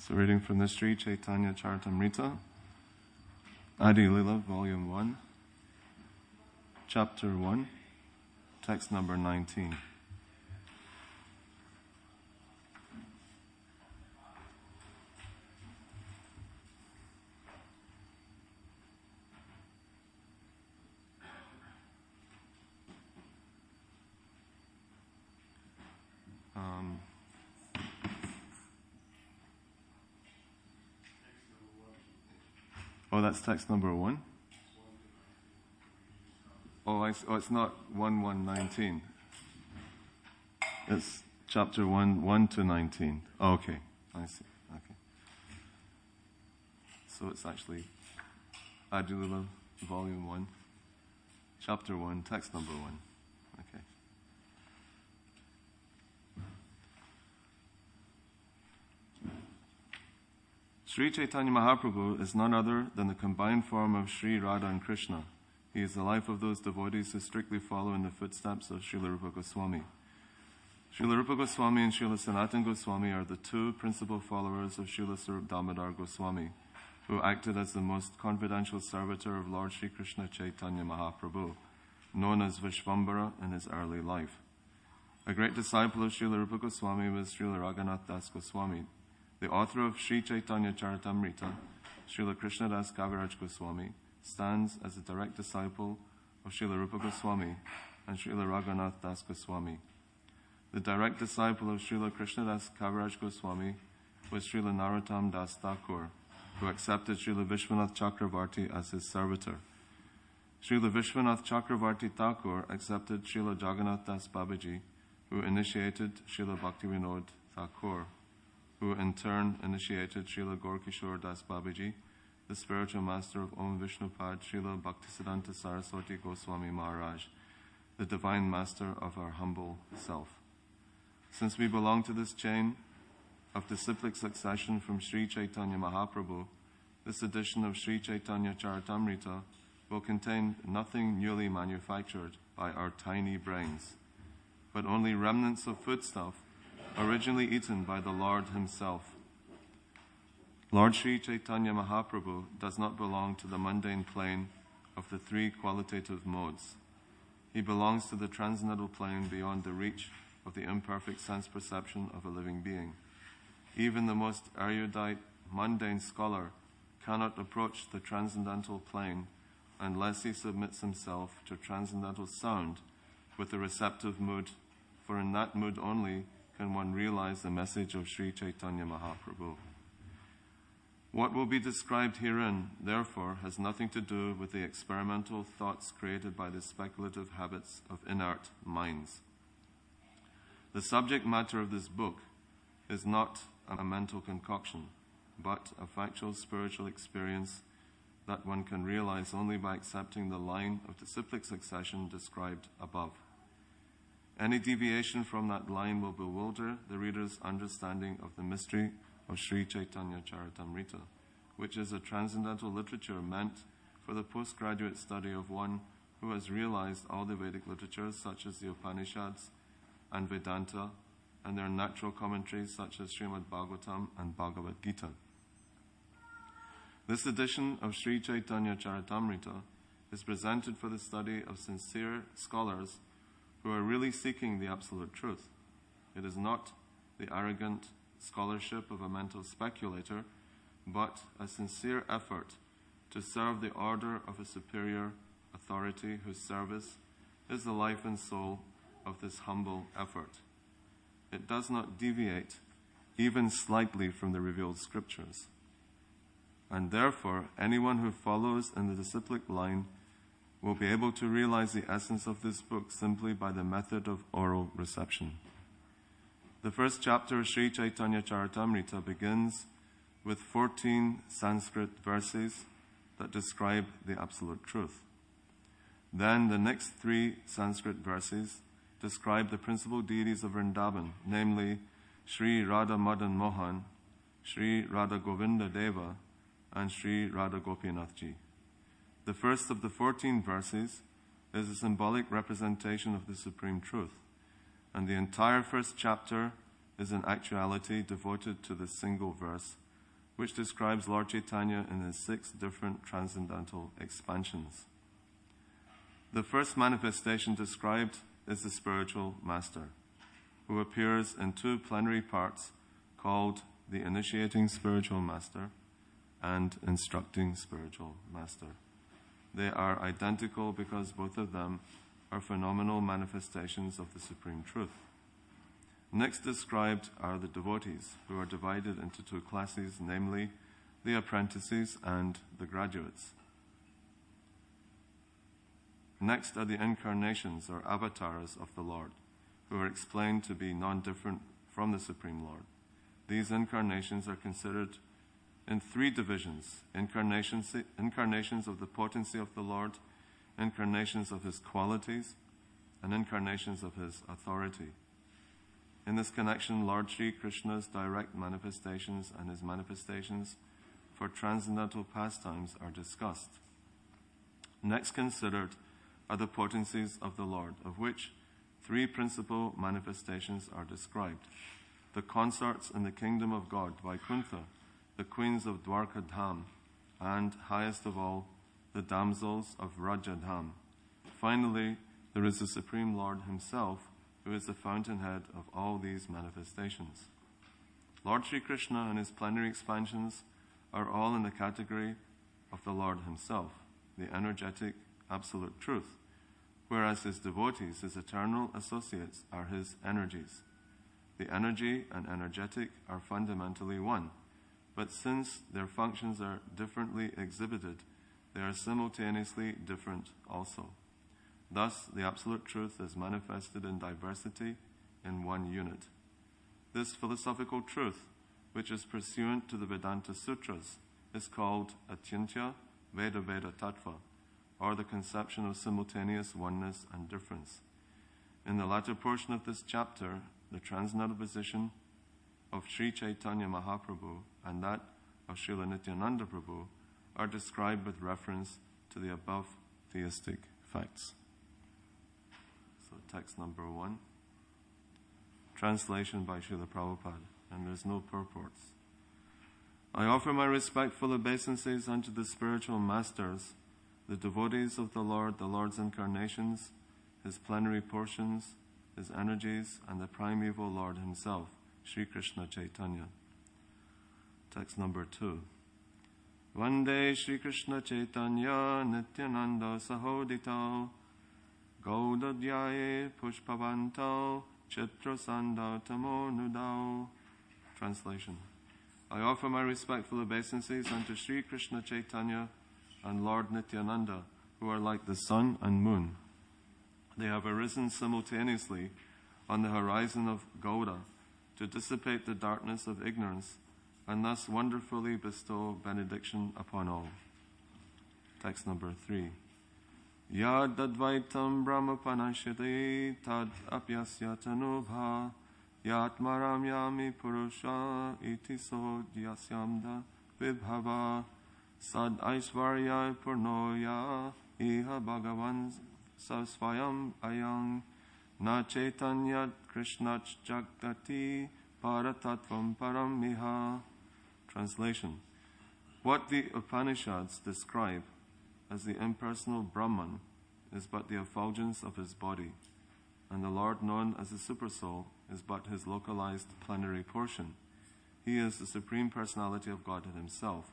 So reading from the Sri Chaitanya Charitamrita, Adi Lila, Volume 1, Chapter 1, Text number 19. Oh, that's text number 1? Oh, it's not 1:19. It's chapter 1 to 19. Oh, okay, I see. Okay. So it's actually Adi Lila, Volume 1, Chapter 1, Text number 1. Okay. Sri Chaitanya Mahaprabhu is none other than the combined form of Sri Radha and Krishna. He is the life of those devotees who strictly follow in the footsteps of Srila Rupa Goswami. Srila Rupa Goswami and Srila Sanatana Goswami are the two principal followers of Srila Sarup Damodar Goswami, who acted as the most confidential servitor of Lord Sri Krishna Chaitanya Mahaprabhu, known as Vishvambara in his early life. A great disciple of Srila Rupa Goswami was Srila Raghunath Das Goswami. The author of Sri Chaitanya Charitamrita, Srila Krishnadas Kaviraj Goswami, stands as a direct disciple of Srila Rupa Goswami and Srila Raghunath Das Goswami. The direct disciple of Srila Krishnadas Kaviraj Goswami was Srila Narottam Das Thakur, who accepted Srila Vishwanath Chakravarti as his servitor. Srila Vishwanath Chakravarti Thakur accepted Srila Jagannath Das Babaji, who initiated Srila Bhaktivinoda Thakur, who in turn initiated Srila Gaurkishore Das Babaji, the spiritual master of Om Vishnupad, Srila Bhaktisiddhanta Saraswati Goswami Maharaj, the divine master of our humble self. Since we belong to this chain of disciplic succession from Sri Chaitanya Mahaprabhu, this edition of Sri Chaitanya Charitamrita will contain nothing newly manufactured by our tiny brains, but only remnants of foodstuff originally eaten by the Lord himself. Lord Sri Chaitanya Mahaprabhu does not belong to the mundane plane of the three qualitative modes. He belongs to the transcendental plane beyond the reach of the imperfect sense perception of a living being. Even the most erudite, mundane scholar cannot approach the transcendental plane unless he submits himself to transcendental sound with the receptive mood, for in that mood only can one realize the message of Sri Chaitanya Mahaprabhu. What will be described herein, therefore, has nothing to do with the experimental thoughts created by the speculative habits of inert minds. The subject matter of this book is not a mental concoction, but a factual spiritual experience that one can realize only by accepting the line of disciplic succession described above. Any deviation from that line will bewilder the reader's understanding of the mystery of Sri Chaitanya Charitamrita, which is a transcendental literature meant for the postgraduate study of one who has realized all the Vedic literatures such as the Upanishads and Vedanta and their natural commentaries such as Srimad Bhagavatam and Bhagavad Gita. This edition of Sri Chaitanya Charitamrita is presented for the study of sincere scholars who are really seeking the absolute truth. It is not the arrogant scholarship of a mental speculator, but a sincere effort to serve the order of a superior authority whose service is the life and soul of this humble effort. It does not deviate even slightly from the revealed scriptures. And therefore, anyone who follows in the disciplic line will be able to realize the essence of this book simply by the method of oral reception. The first chapter of Sri Chaitanya Charitamrita begins with 14 Sanskrit verses that describe the absolute truth. Then the next 3 Sanskrit verses describe the principal deities of Vrindavan, namely Sri Radha Madan Mohan, Sri Radha Govinda Deva, and Sri Radha Gopinathji. The first of the 14 verses is a symbolic representation of the supreme truth, and the entire first chapter is in actuality devoted to this single verse which describes Lord Chaitanya in his 6 different transcendental expansions. The first manifestation described is the spiritual master, who appears in 2 plenary parts called the initiating spiritual master and instructing spiritual master. They are identical because both of them are phenomenal manifestations of the Supreme Truth. Next described are the devotees, who are divided into 2 classes, namely the apprentices and the graduates. Next are the incarnations or avatars of the Lord, who are explained to be non-different from the Supreme Lord. These incarnations are considered in 3 divisions: incarnations of the potency of the Lord, incarnations of his qualities, and incarnations of his authority. In this connection, Lord Sri Krishna's direct manifestations and his manifestations for transcendental pastimes are discussed. Next considered are the potencies of the Lord, of which 3 principal manifestations are described: the consorts in the kingdom of God, Vaikuntha, the queens of Dwarka Dham, and, highest of all, the damsels of Raja Dham. Finally, there is the Supreme Lord himself, who is the fountainhead of all these manifestations. Lord Sri Krishna and his plenary expansions are all in the category of the Lord himself, the energetic absolute truth, whereas his devotees, his eternal associates, are his energies. The energy and energetic are fundamentally one, but since their functions are differently exhibited, they are simultaneously different also. Thus, the absolute truth is manifested in diversity in one unit. This philosophical truth, which is pursuant to the Vedanta Sutras, is called Atyantya Veda Veda Tattva, or the conception of simultaneous oneness and difference. In the latter portion of this chapter, the transcendental position of Sri Chaitanya Mahaprabhu and that of Srila Nityananda Prabhu are described with reference to the above theistic facts. So text number 1, translation by Srila Prabhupada, and there's no purports. I offer my respectful obeisances unto the spiritual masters, the devotees of the Lord's incarnations, his plenary portions, his energies, and the primeval Lord himself, Sri Krishna Chaitanya. Text number 2. Vande Sri Krishna Chaitanya Nityananda Sahodito Gaudadyaye Pushpavanto Chitrasanda Tamo Nudao. Translation. I offer my respectful obeisances unto Sri Krishna Chaitanya and Lord Nityananda, who are like the sun and moon. They have arisen simultaneously on the horizon of Gauda to dissipate the darkness of ignorance and thus wonderfully bestow benediction upon all. Text number 3. Yad advaitam brahmapanashati tad apyasya tanubha yatmaram yami purusha iti sodhyasyamda vibhava sad aishvarya purnoya iha bhagavan savsvayam ayang na chaitanyat krishnach jagdati paratatvam param miha. Translation. What the Upanishads describe as the impersonal Brahman is but the effulgence of his body, and the Lord known as the Supersoul is but his localized plenary portion. He is the Supreme Personality of Godhead himself,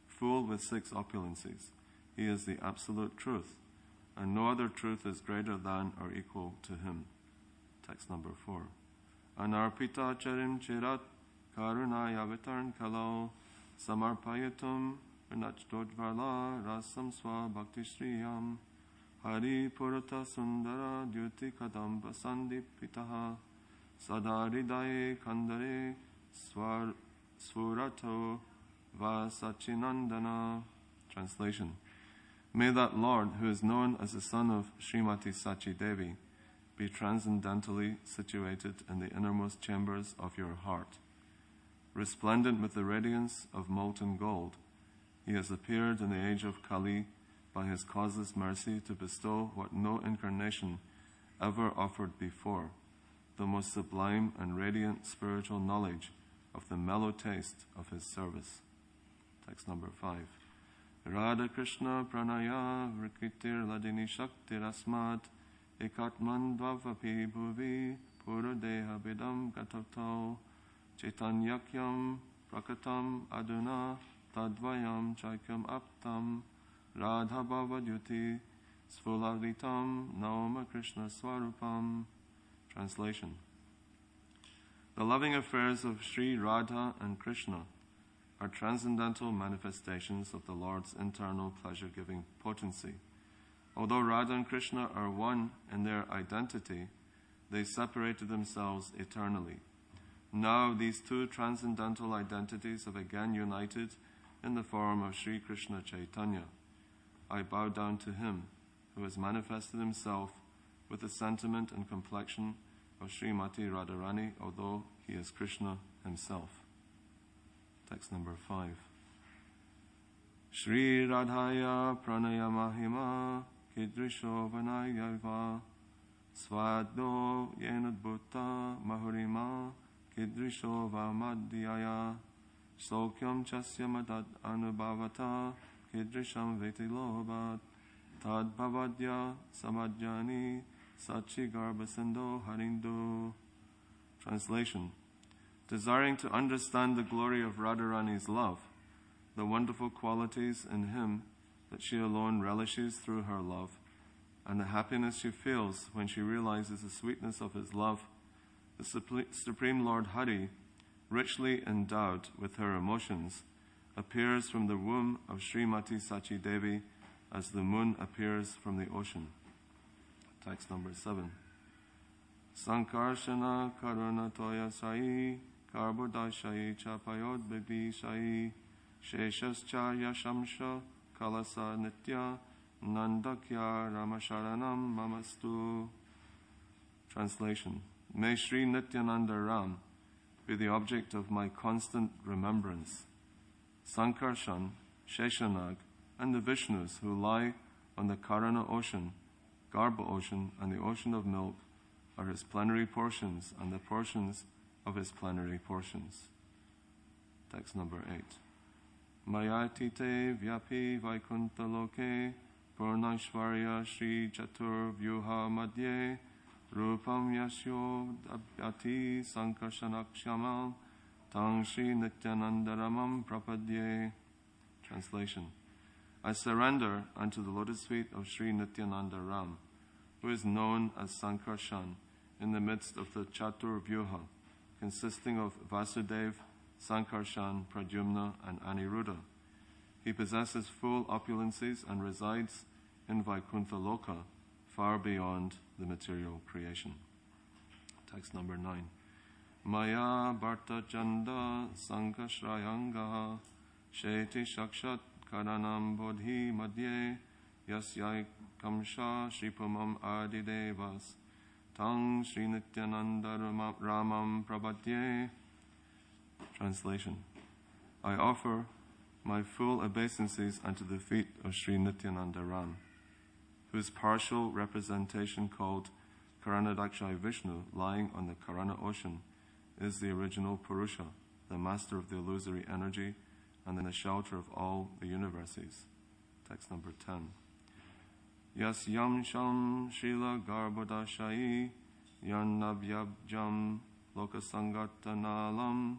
full with 6 opulencies. He is the absolute truth, and no other truth is greater than or equal to him. Text number 4. Anarpita charim chirat karunaya vitarn kalo samarpayatum vinachdodvarla rasam swa bhakti shriyam hari purata sundara dyuti kadamba sandipitaha sadaridaye kandare svurato vasachinandana. Translation. May that Lord, who is known as the son of Srimati Sachi Devi, be transcendentally situated in the innermost chambers of your heart. Resplendent with the radiance of molten gold, he has appeared in the age of Kali by his causeless mercy to bestow what no incarnation ever offered before, the most sublime and radiant spiritual knowledge of the mellow taste of his service. Text number 5. Radha Krishna Pranaya Vrikitir Ladini Shakti Rasmat Ekatman Dvavapi Bhuvi Puradeha Bidam Gatato Chaitanyakyam Prakatam Aduna Tadvayam Chaikam Aptam Radha Bhavadyuti Sfulalitam Naoma Krishna Swarupam. Translation. The loving affairs of Sri Radha and Krishna are transcendental manifestations of the Lord's internal pleasure-giving potency. Although Radha and Krishna are one in their identity, they separated themselves eternally. Now these two transcendental identities have again united in the form of Sri Krishna Chaitanya. I bow down to him who has manifested himself with the sentiment and complexion of Srimati Radharani, although he is Krishna himself. Text number 5. Shri Radhaya Pranaya Mahima Kidrisho Vanayava Swaddo Yenadbhuta Mahurima Kidrisho Vamadhyaya Sokyam Chasya Madad Anubhavata Kidrisham Vetilobat Tad Bhavadya Samadjani Sachi Garbhasando Harindu. Translation. Desiring to understand the glory of Radharani's love, the wonderful qualities in him that she alone relishes through her love, and the happiness she feels when she realizes the sweetness of his love, the Supreme Lord Hari, richly endowed with her emotions, appears from the womb of Srimati Sachi Devi as the moon appears from the ocean. Text number 7. Sankarshana Karuna Toya Sai Karbodashai Chapayod Bibi Sai Sheshas Charya Shamsha Kalasa Nitya Nandakya Ramasharanam Mamastu. Translation. May Sri Nityananda Ram be the object of my constant remembrance. Sankarshan, Sheshanag, and the Vishnus who lie on the Karana ocean, Garbha ocean, and the ocean of milk are his plenary portions and the portions of his plenary portions. Text number 8. Mayatite Vyapi Vaikunta Loke Purnashvarya Shri Chatur Vyuha Madhye Rupam Yashyo Abhyati Sankarshanakshyamal Tang Shri Nityanandaramam Prapadye. Translation. I surrender unto the lotus feet of Sri Nityananda Ram, who is known as Sankarshan, in the midst of the Chatur Vyuha, consisting of Vasudev, Sankarshan, Pradyumna, and Aniruddha. He possesses full opulences and resides in Vaikuntha Loka, far beyond the material creation. Text number 9. Maya Bharta Chanda Sankashrayanga Sheti Shakshat Karanam Bodhi Madhye Yasyai Kamsha Shripamam Adidevas Tang Sri Nityananda Ramam Prabhadye. Translation. I offer my full obeisances unto the feet of Sri Nityananda Ram, whose partial representation called Karanadakshay Vishnu, lying on the Karana ocean, is the original Purusha, the master of the illusory energy, and the shelter of all the universes. Text number 10. Yas yam sham shila garbhodashai yannavyabjam lokasangatanalam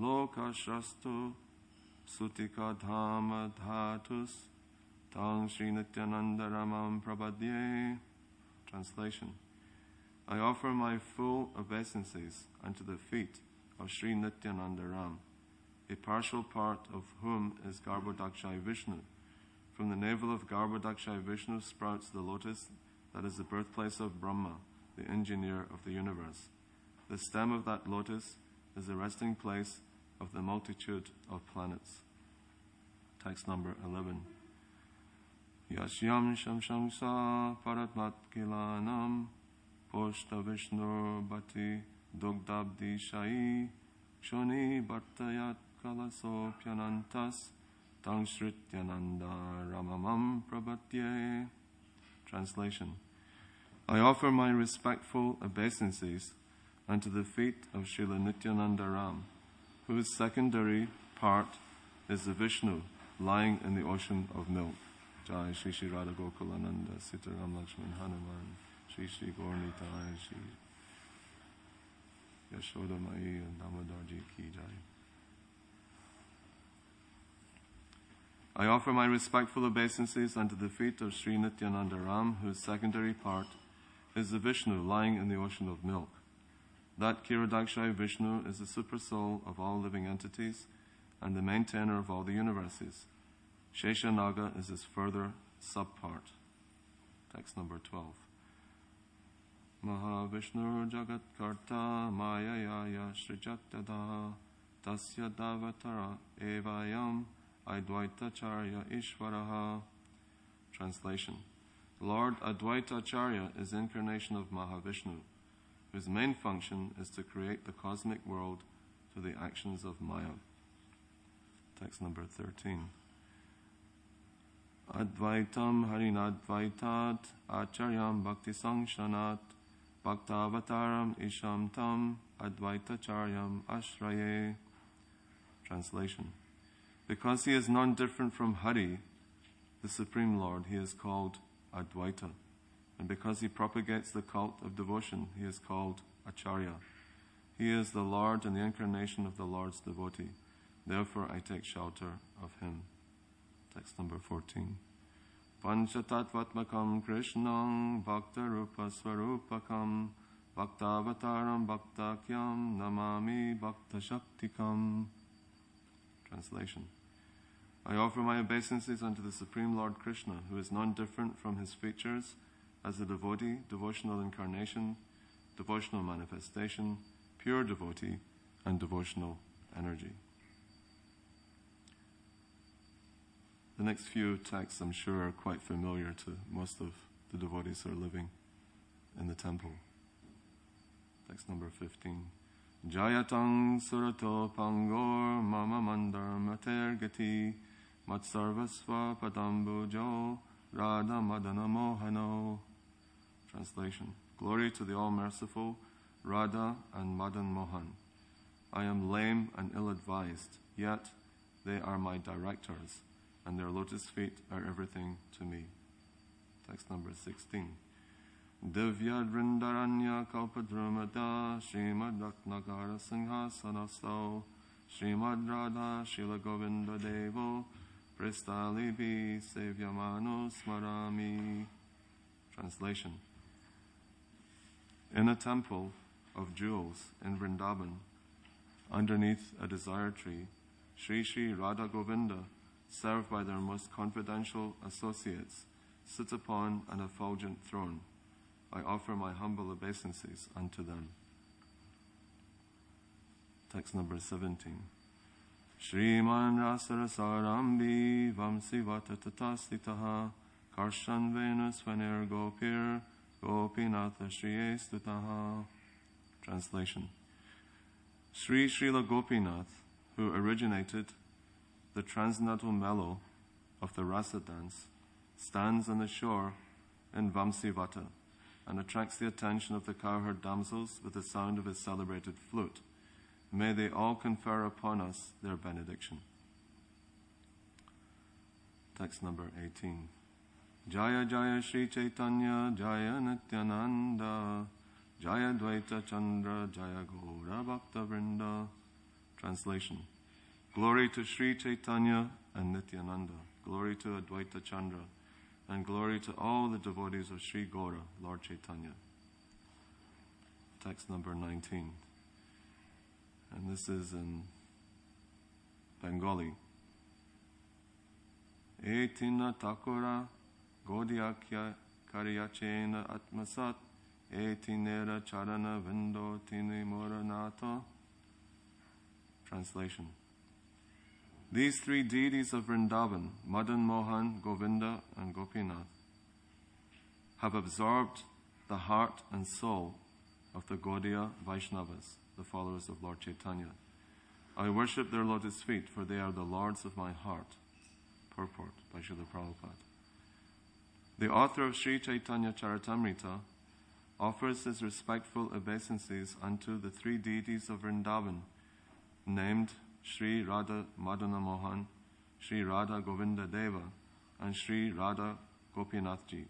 lokashrastu sutika dhama dhatus tang Sri Nityananda Ramam Prabhadye. Translation. I offer my full obeisances unto the feet of Sri Nityananda Ram, a partial part of whom is Garbhodakshai Vishnu. From the navel of Garbhodakshai Vishnu sprouts the lotus that is the birthplace of Brahma, the engineer of the universe. The stem of that lotus is the resting place of the multitude of planets. Text number 11. Yashyam shamshamsa paratmat kilanam poshta Vishnu bhati dugdabdi shai shoni bhartayat kalaso pyanantas tang shrityananda ramamam prabhatye. Translation. I offer my respectful obeisances unto the feet of Srila Nityananda Ram, whose secondary part is the Vishnu lying in the ocean of milk. Jai Shri Shri Radha Gokulananda Sitaram Lakshman Hanuman Shri Shri Gaurnitai Shri Yashoda Mai and Damodarji Ki Jai. I offer my respectful obeisances unto the feet of Sri Nityananda Ram, whose secondary part is the Vishnu lying in the ocean of milk. That Kiradakshai Vishnu is the supersoul of all living entities and the maintainer of all the universes. Sheshanaga is his further subpart. Text number 12. Mahavishnu Jagat Karta Mayayaya Srijatyadaha Tasya Davatara Evayam Advaitacharya Ishvaraha. Translation. Lord Advaitacharya is the incarnation of Mahavishnu, whose main function is to create the cosmic world through the actions of Maya. Text number 13. Advaitam Harinadvaitat Acharyam Bhakti Sangshanat Bhaktavataram Isham Tam Advaitacharyam Ashraye. Translation. Because he is non-different from Hari, the Supreme Lord, he is called Advaita. And because he propagates the cult of devotion, he is called Acharya. He is the Lord and the incarnation of the Lord's devotee. Therefore I take shelter of him. Text number 14. Panchatatvatmakam Krishnam Bhakta Rupa Swarupakam Bhaktavataram Bhaktakyam Namami Bhakta Shaktikam. Translation. I offer my obeisances unto the Supreme Lord Krishna, who is non-different from his features as a devotee, devotional incarnation, devotional manifestation, pure devotee, and devotional energy. The next few texts, I'm sure, are quite familiar to most of the devotees who are living in the temple. Text number 15. Jayatang surato pangor mama mandar mater gati matsarvasva padambujo radha madana mohano. Translation. Glory to the all-merciful Radha and Madan Mohan. I am lame and ill-advised, yet they are my directors, and their lotus feet are everything to me. Text number 16. Divya Drindaranya Kalpadrumada Srimad Ratnagara Singhasanasto Srimad Radha Shila Govinda Devo Pristalibi Sevyamano Smarami. Translation. In a temple of jewels in Vrindavan, underneath a desire tree, Sri Sri Radha Govinda, served by their most confidential associates, sits upon an effulgent throne. I offer my humble obeisances unto them. Text number 17. Shriman Rasarasarambi Vamsivata Tatasitaha Karshan Venus Vener Gopir Gopinatha Shriye Stutaha. Translation. Sri Srila Gopinath, who originated the transcendental mellow of the rasa dance, stands on the shore in Vamsivata and attracts the attention of the cowherd damsels with the sound of his celebrated flute. May they all confer upon us their benediction. Text number 18. Jaya Jaya Shri Chaitanya Jaya Nityananda Jaya Dvaita Chandra Jaya Gaura Bhakta Vrinda. Translation. Glory to Sri Chaitanya and Nityananda. Glory to Advaita Chandra. And glory to all the devotees of Sri Gaura, Lord Chaitanya. Text number 19. And this is in Bengali. Etina Takura Godiakya Karyachena Atmasat Etinera Charana Vindo Tini Moranata. Translation. These three deities of Vrindavan, Madan Mohan, Govinda, and Gopinath, have absorbed the heart and soul of the Gaudiya Vaishnavas, the followers of Lord Chaitanya. I worship their lotus feet, for they are the lords of my heart. Purport by Srila Prabhupada. The author of Sri Chaitanya Charitamrita offers his respectful obeisances unto the three deities of Vrindavan, named Sri Radha Madana Mohan, Sri Radha Govinda Deva, and Sri Radha Gopinathji.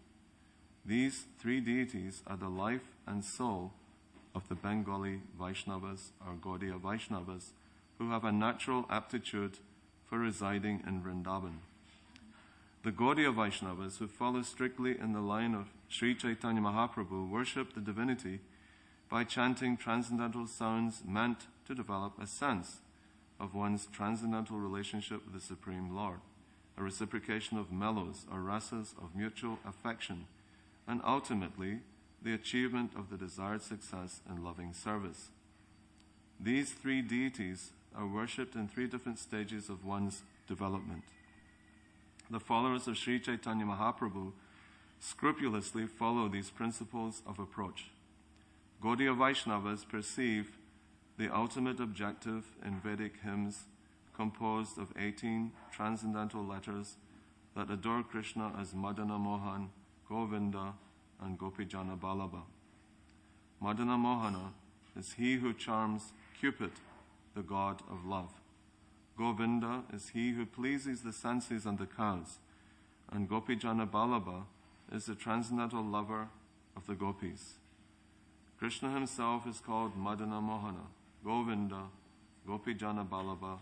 These three deities are the life and soul of the Bengali Vaishnavas or Gaudiya Vaishnavas, who have a natural aptitude for residing in Vrindavan. The Gaudiya Vaishnavas, who follow strictly in the line of Sri Chaitanya Mahaprabhu, worship the divinity by chanting transcendental sounds meant to develop a sense of one's transcendental relationship with the Supreme Lord, a reciprocation of mellows or rasas of mutual affection, and ultimately the achievement of the desired success in loving service. These three deities are worshipped in three different stages of one's development. The followers of Sri Chaitanya Mahaprabhu scrupulously follow these principles of approach. Gaudiya Vaishnavas perceive the ultimate objective in Vedic hymns composed of 18 transcendental letters that adore Krishna as Madana Mohan, Govinda, and Gopijana Balaba. Madana Mohana is he who charms Cupid, the god of love. Govinda is he who pleases the senses and the cows, and Gopijana Balaba is the transcendental lover of the gopis. Krishna himself is called Madana Mohana, Govinda, Gopijana Balaba,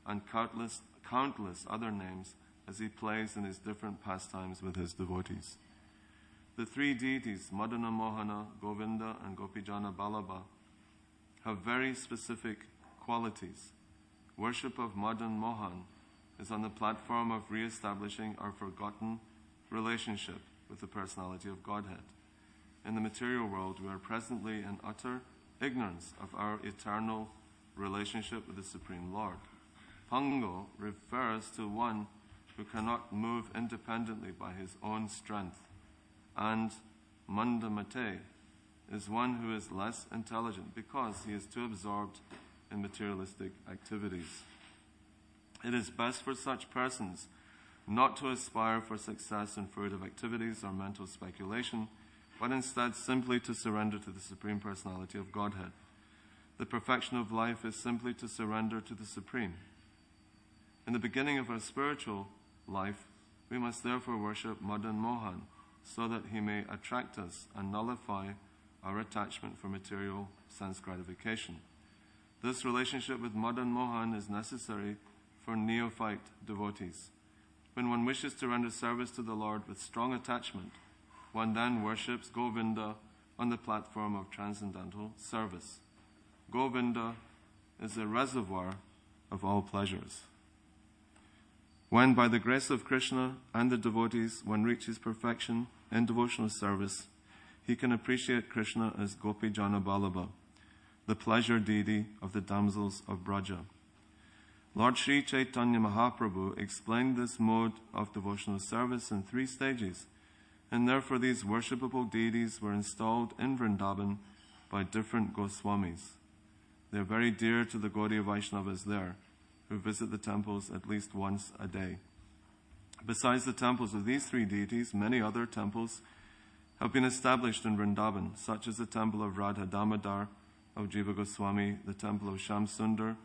and countless other names as he plays in his different pastimes with his devotees. The three deities, Madana Mohana, Govinda, and Gopijana Balaba, have very specific qualities. Worship of Madan Mohan is on the platform of re-establishing our forgotten relationship with the personality of Godhead. In the material world, we are presently in utter ignorance of our eternal relationship with the Supreme Lord. Pango refers to one who cannot move independently by his own strength, and Mandamate is one who is less intelligent because he is too absorbed in materialistic activities. It is best for such persons not to aspire for success in fruitive activities or mental speculation, but instead simply to surrender to the Supreme Personality of Godhead. The perfection of life is simply to surrender to the Supreme. In the beginning of our spiritual life, we must therefore worship Madan Mohan so that he may attract us and nullify our attachment for material sense gratification. This relationship with Madan Mohan is necessary for neophyte devotees. When one wishes to render service to the Lord with strong attachment, one then worships Govinda on the platform of transcendental service. Govinda is a reservoir of all pleasures. When, by the grace of Krishna and the devotees, one reaches perfection in devotional service, he can appreciate Krishna as Gopijana Balaba, the pleasure deity of the damsels of Braja. Lord Sri Chaitanya Mahaprabhu explained this mode of devotional service in 3 stages, and therefore these worshipable deities were installed in Vrindavan by different Goswamis. They are very dear to the Gaudiya Vaishnavas there, who visit the temples at least once a day. Besides the temples of these 3 deities, many other temples have been established in Vrindavan, such as the temple of Radha Damodar, of Jiva Goswami, the temple of Sham Sundar,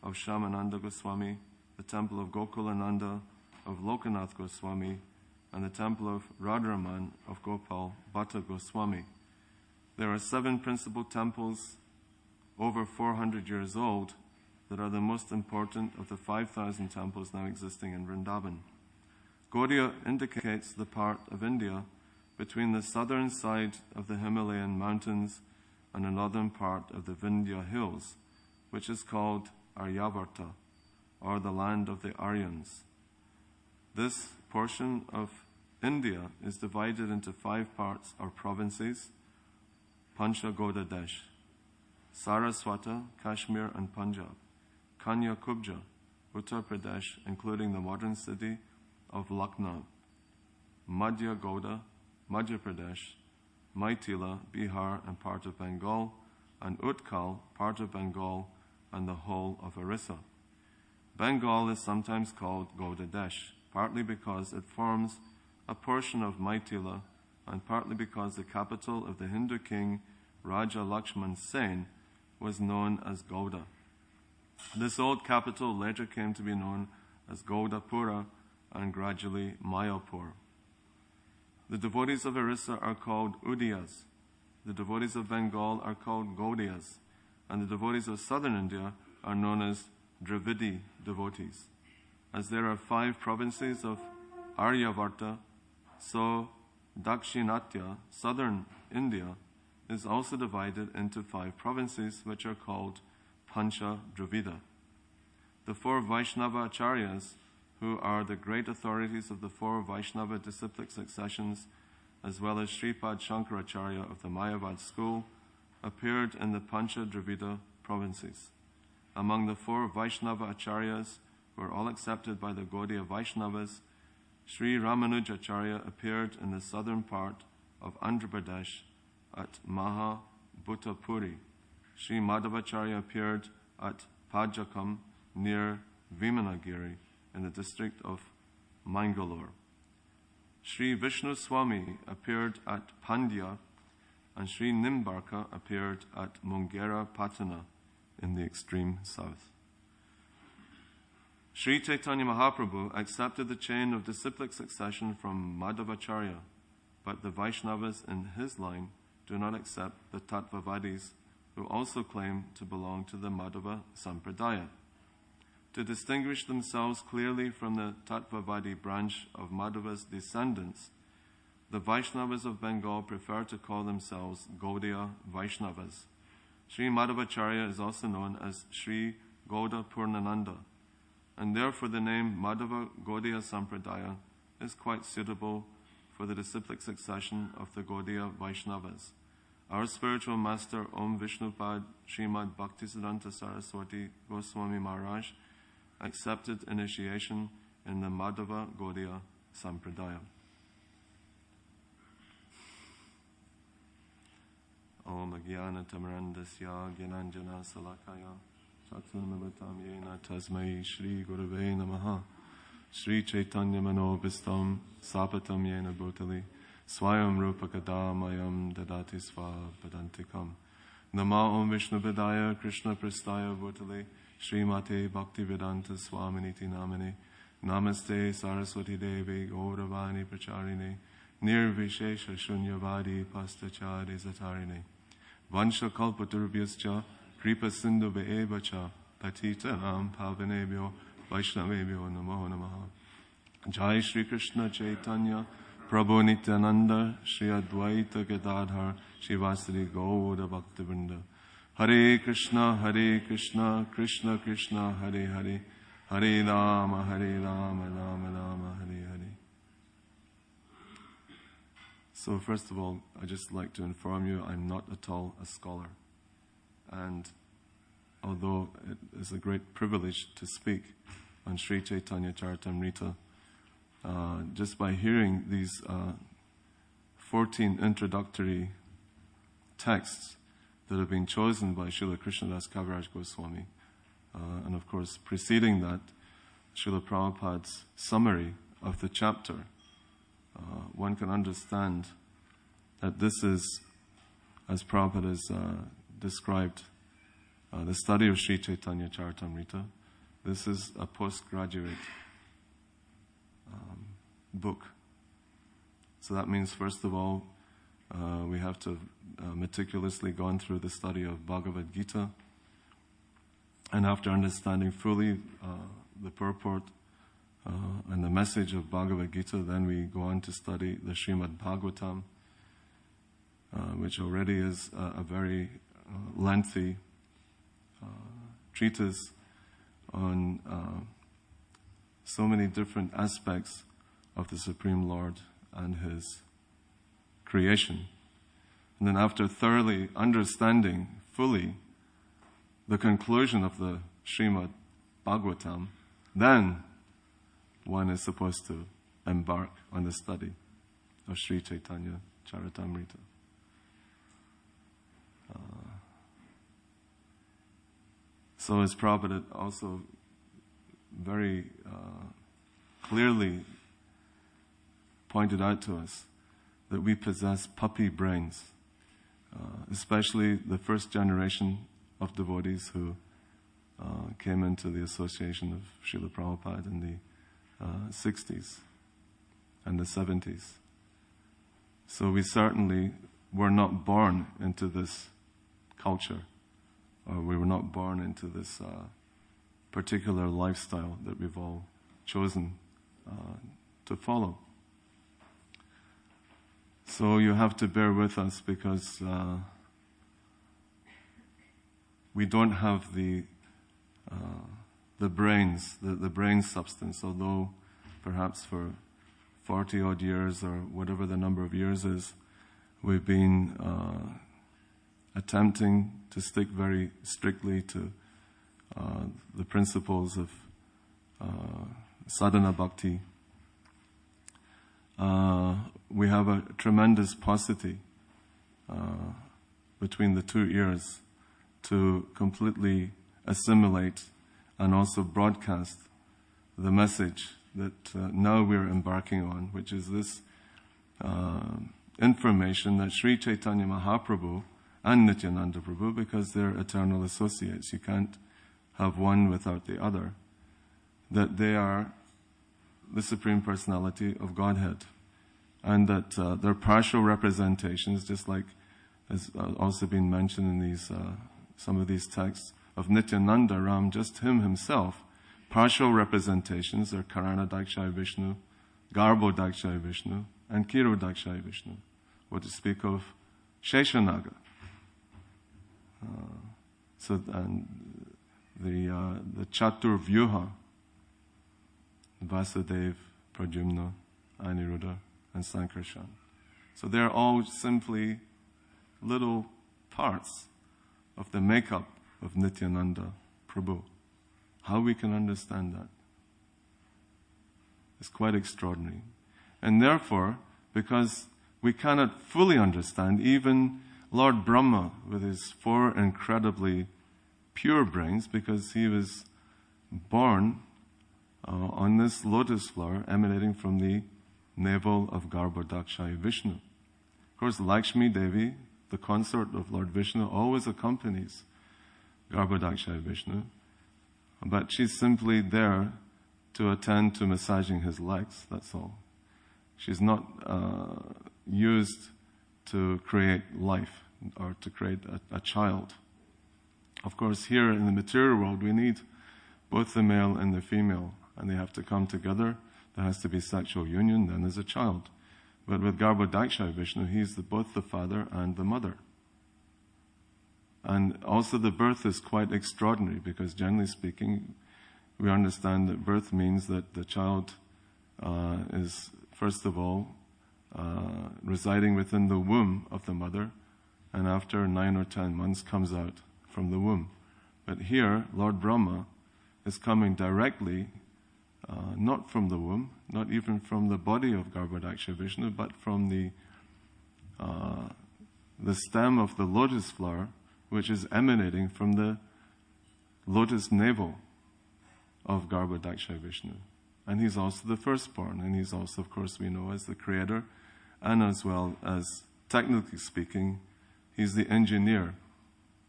of Shamananda Goswami, the temple of Gokulananda, of Lokanath Goswami, and the temple of Radharaman of Gopal Bhatta Goswami. There are 7 principal temples over 400 years old that are the most important of the 5,000 temples now existing in Vrindavan. Gaudiya indicates the part of India between the southern side of the Himalayan mountains and the northern part of the Vindhya hills, which is called Aryavarta, or the land of the Aryans. This portion of India is divided into 5 parts or provinces: Pancha Goda Desh, Saraswata, Kashmir and Punjab, Kanya Kubja, Uttar Pradesh, including the modern city of Lucknow, Madhya Goda, Madhya Pradesh, Maithila, Bihar and part of Bengal, and Utkal, part of Bengal and the whole of Orissa. Bengal is sometimes called Goda Desh, partly because it forms a portion of Maithila and partly because the capital of the Hindu king Raja Lakshman Sen was known as Gauda. This old capital later came to be known as Gaudapura and gradually Mayapur. The devotees of Orissa are called Udiyas. The devotees of Bengal are called Gaudiyas. And the devotees of southern India are known as Dravidi devotees. As there are 5 provinces of Aryavarta, so Dakshinatya, southern India, is also divided into 5 provinces which are called Pancha Dravida. The 4 Vaishnava Acharyas, who are the great authorities of the 4 Vaishnava disciplic successions, as well as Sripad Shankaracharya of the Mayavad school, appeared in the Pancha Dravida provinces. Among the 4 Vaishnava Acharyas, who are all accepted by the Gaudiya Vaishnavas, Sri Ramanujacharya appeared in the southern part of Andhra Pradesh at Mahabhutapuri. Sri Madhavacharya appeared at Pajakam near Vimanagiri in the district of Mangalore. Sri Vishnu Swami appeared at Pandya, and Sri Nimbarka appeared at Mungera Patana in the extreme south. Sri Chaitanya Mahaprabhu accepted the chain of disciplic succession from Madhavacharya, but the Vaishnavas in his line do not accept the Tattvavadis, who also claim to belong to the Madhava Sampradaya. To distinguish themselves clearly from the Tattvavadi branch of Madhava's descendants, the Vaishnavas of Bengal prefer to call themselves Gaudiya Vaishnavas. Sri Madhavacharya is also known as Sri Gauda Purnananda, and therefore the name Madhava Gaudiya Sampradaya is quite suitable for the disciplic succession of the Gaudiya Vaishnavas. Our spiritual master Om Vishnupad Srimad Bhaktisiddhanta Saraswati Goswami Maharaj accepted initiation in the Madhava Gaudiya Sampradaya. Om Agyana Tamarandasya Gyananjana Salakaya Chakshanamritam Yena Tasmai Shri Gurave Namaha Shri Chaitanya Manobhistam Sapatam Yena Bhutali Swayam Rupakada Mayam Dadati Sva Padantikam Nama Om Vishnu Vidaya Krishna Prastaya Bhutali Shri Mate Bhakti Vedanta Swaminiti Namane Namaste Saraswati Devi Gauravani Pracharine Nirvishesha Shunyavadi Pastachari Zatarine Vansha Kalpaturubhyascha Kripa Sindhu Ve'evacha Patita Ram Pavanebhyo Vaishnavebhyo Namo Namaha Jai Shri Krishna Chaitanya Prabhu Nityananda Shri Advaita Gadadhar Shivasari Gauda Bhaktivinoda Hare Krishna Krishna Krishna Hare Hare Hare Rama Rama Rama Hare Hare. So first of all, I'd just like to inform you I'm not at all a scholar. And although it is a great privilege to speak on Sri Chaitanya Charitamrita, just by hearing these 14 introductory texts that have been chosen by Srila Krishnadas Kaviraj Goswami, and of course preceding that, Srila Prabhupada's summary of the chapter, one can understand that this is, as Prabhupada has described, the study of Sri Chaitanya Charitamrita. This is a postgraduate book. So that means, first of all, we have to have meticulously gone through the study of Bhagavad Gita, and after understanding fully the purport and the message of Bhagavad Gita, then we go on to study the Srimad Bhagavatam, which already is a very lengthy treatise on so many different aspects of the Supreme Lord and His creation. And then after thoroughly understanding fully the conclusion of the Srimad Bhagavatam, then one is supposed to embark on the study of Sri Chaitanya Charitamrita. So as Prabhupada also very clearly pointed out to us, that we possess puppy brains, especially the first generation of devotees who came into the association of Srila Prabhupada in the 60s and the 70s. So we certainly were not born into this culture, or we were not born into this particular lifestyle that we've all chosen to follow. So you have to bear with us, because we don't have the brains, the brain substance, although perhaps for 40 odd years or whatever the number of years is, we've been attempting to stick very strictly to the principles of sadhana bhakti. We have a tremendous paucity between the two ears to completely assimilate and also broadcast the message that now we're embarking on, which is this information that Sri Chaitanya Mahaprabhu and Nityananda Prabhu, because they're eternal associates, you can't have one without the other, that they are the Supreme Personality of Godhead, and that they're partial representations, just like has also been mentioned in these some of these texts of Nityananda Ram, just him himself. Partial representations are Karana Dakshaya Vishnu, Garbo Dakshaya Vishnu, and Kiro Dakshaya Vishnu. What to speak of Sheshanaga. And the Chatur Vyuha, Vasudev, Pradyumna, Aniruddha, and Sankarshan. So they're all simply little parts of the makeup of Nityananda Prabhu. How we can understand that is quite extraordinary. And therefore, because we cannot fully understand, even Lord Brahma with his 4 incredibly pure brains, because he was born on this lotus flower emanating from the navel of Garbhodakshaya Vishnu. Of course, Lakshmi Devi, the consort of Lord Vishnu, always accompanies Garbhodakshaya Vishnu, but she's simply there to attend to massaging his legs, that's all. She's not used to create life or to create a child. Of course, here in the material world, we need both the male and the female, and they have to come together. There has to be sexual union, then there's a child. But with Garbhodakshaya Vishnu, he's both the father and the mother. And also the birth is quite extraordinary, because generally speaking, we understand that birth means that the child is, first of all, residing within the womb of the mother, and after 9 or 10 months comes out from the womb. But here, Lord Brahma is coming directly, not from the womb, not even from the body of Garbhodakshaya Vishnu, but from the stem of the lotus flower, which is emanating from the lotus navel of Garbhodakshaya Vishnu. And he's also the firstborn, and he's also, of course, we know, as the creator, and as well as, technically speaking, he's the engineer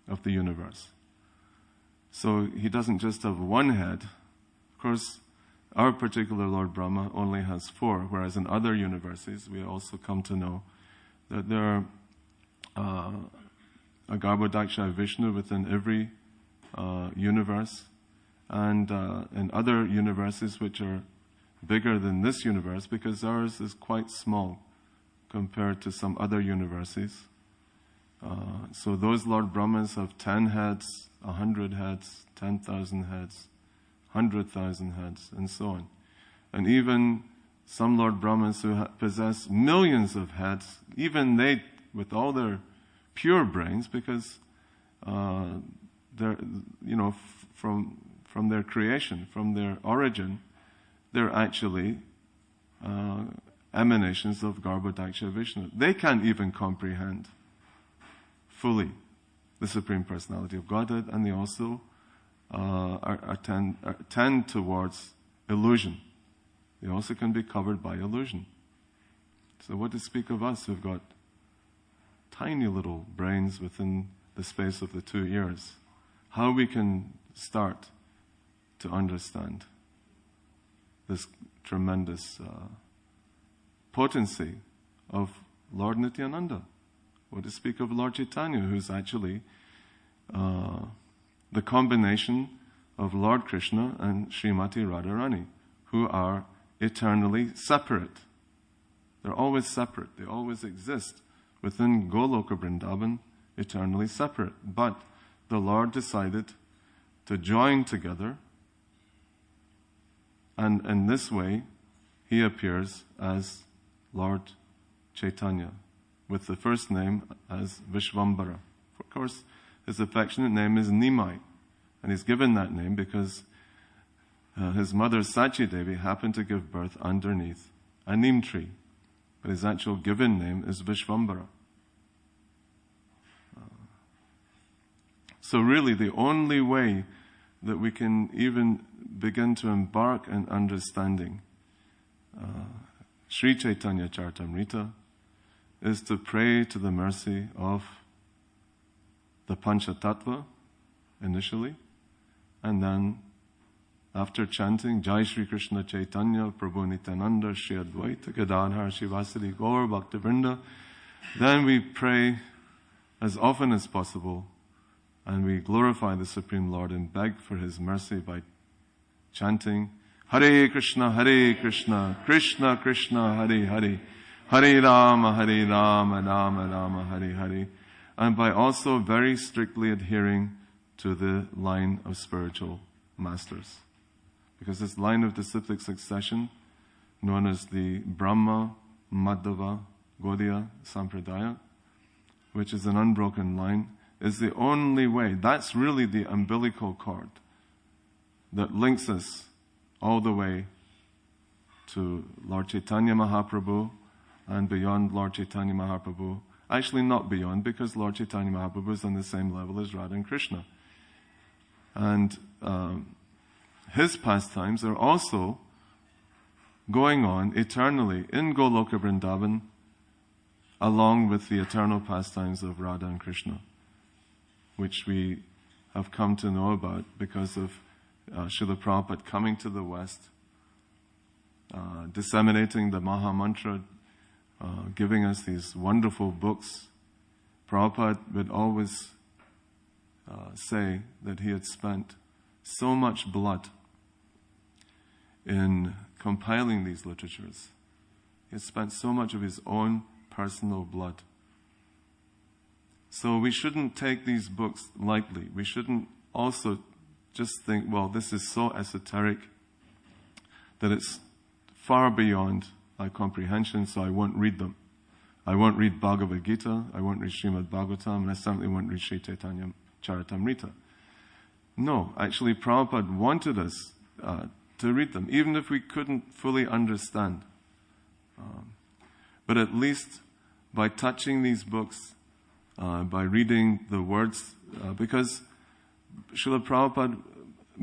of the universe. So he doesn't just have one head. Of course, our particular Lord Brahma only has 4, whereas in other universes we also come to know that there are a Garbhodakshaya Vishnu within every universe, and in other universes which are bigger than this universe, because ours is quite small compared to some other universes. So those Lord Brahmas have 10 heads, 100 heads, 10,000 heads, 100,000 heads, and so on. And even some Lord Brahmas who possess millions of heads, even they, with all their pure brains, because they're, from their creation, from their origin, they're actually emanations of Garbhodakshaya Vishnu. They can't even comprehend fully the Supreme Personality of Godhead, and they also tend towards illusion. They also can be covered by illusion. So what to speak of us who've got tiny little brains within the space of the 2 ears? How we can start to understand this tremendous potency of Lord Nityananda. Or to speak of Lord Chaitanya, who's actually the combination of Lord Krishna and Srimati Radharani, who are eternally separate. They're always separate. They always exist within Goloka Vrindavan, eternally separate. But the Lord decided to join together, and in this way, he appears as Lord Chaitanya, with the first name as Vishvambara. Of course, his affectionate name is Nimai, and he's given that name because his mother Sachi Devi happened to give birth underneath a neem tree, but his actual given name is Vishvambara. So really, the only way that we can even begin to embark in understanding Sri Chaitanya Charitamrita is to pray to the mercy of the Panchatattva initially, and then after chanting Jai Shri Krishna Chaitanya Prabhu Nityananda Shri Advaita Gadadhar Shivasadi Gaur Bhaktivinoda, then we pray as often as possible, and we glorify the Supreme Lord and beg for His mercy by chanting Hare Krishna, Krishna Krishna, Hare Hare, Hare Rama, Rama Rama, Hare Hare, and by also very strictly adhering to the line of spiritual masters. Because this line of disciplic succession, known as the Brahma, Madhava, Gaudiya Sampradaya, which is an unbroken line, is the only way. That's really the umbilical cord that links us all the way to Lord Chaitanya Mahaprabhu and beyond Lord Chaitanya Mahaprabhu. Actually not beyond, because Lord Chaitanya Mahaprabhu is on the same level as Radha and Krishna. And his pastimes are also going on eternally in Goloka Vrindavan, along with the eternal pastimes of Radha and Krishna, which we have come to know about because of Srila Prabhupada coming to the West, disseminating the Maha Mantra, giving us these wonderful books. Prabhupada would always say that he had spent so much blood in compiling these literatures. He had spent so much of his own personal blood. So we shouldn't take these books lightly. We shouldn't also just think, well, this is so esoteric that it's far beyond my comprehension, so I won't read them. I won't read Bhagavad Gita, I won't read Srimad Bhagavatam, and I certainly won't read Sri Chaitanya Charitamrita. No, actually Prabhupada wanted us to read them, even if we couldn't fully understand. But at least by touching these books, by reading the words, because Srila Prabhupada,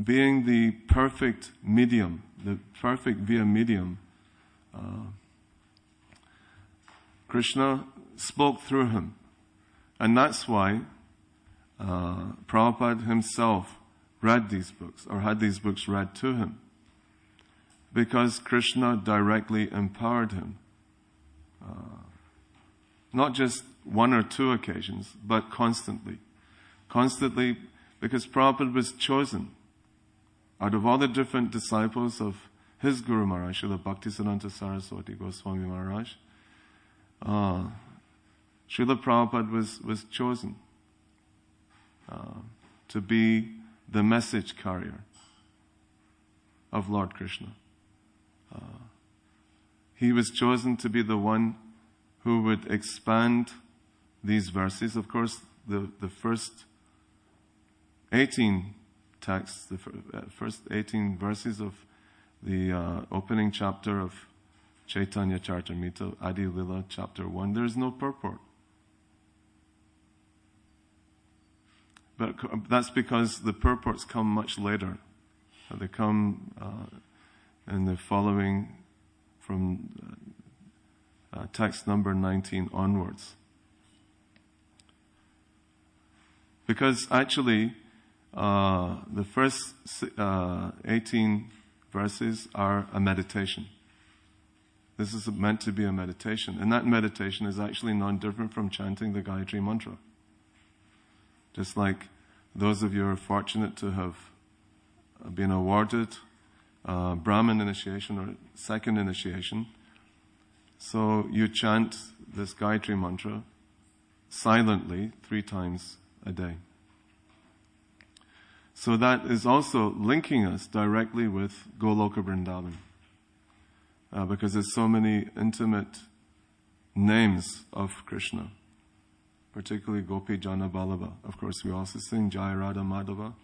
being the perfect medium, the perfect via medium, Krishna spoke through him. And that's why Prabhupada himself read these books, or had these books read to him, because Krishna directly empowered him. Not just one or two occasions, but constantly. Constantly, because Prabhupada was chosen. Out of all the different disciples of his Guru Maharaj, Srila Bhaktisiddhanta Saraswati Goswami Maharaj, Srila Prabhupada was chosen to be the message carrier of Lord Krishna. He was chosen to be the one who would expand these verses. Of course, the first 18 texts, the first 18 verses of the opening chapter of Chaitanya Charitamrita, Adi Lila, chapter 1, there is no purport. But that's because the purports come much later. They come in the following from text number 19 onwards. Because actually, the first 18 verses are a meditation. This is meant to be a meditation. And that meditation is actually non-different from chanting the Gayatri Mantra. Just like those of you who are fortunate to have been awarded Brahmin initiation or second initiation. So you chant this Gayatri Mantra silently 3 times a day. So that is also linking us directly with Goloka Vrindavan. Because there's so many intimate names of Krishna, particularly Gopi Jana Vallabha. Of course, we also sing Jai Radha Madhava,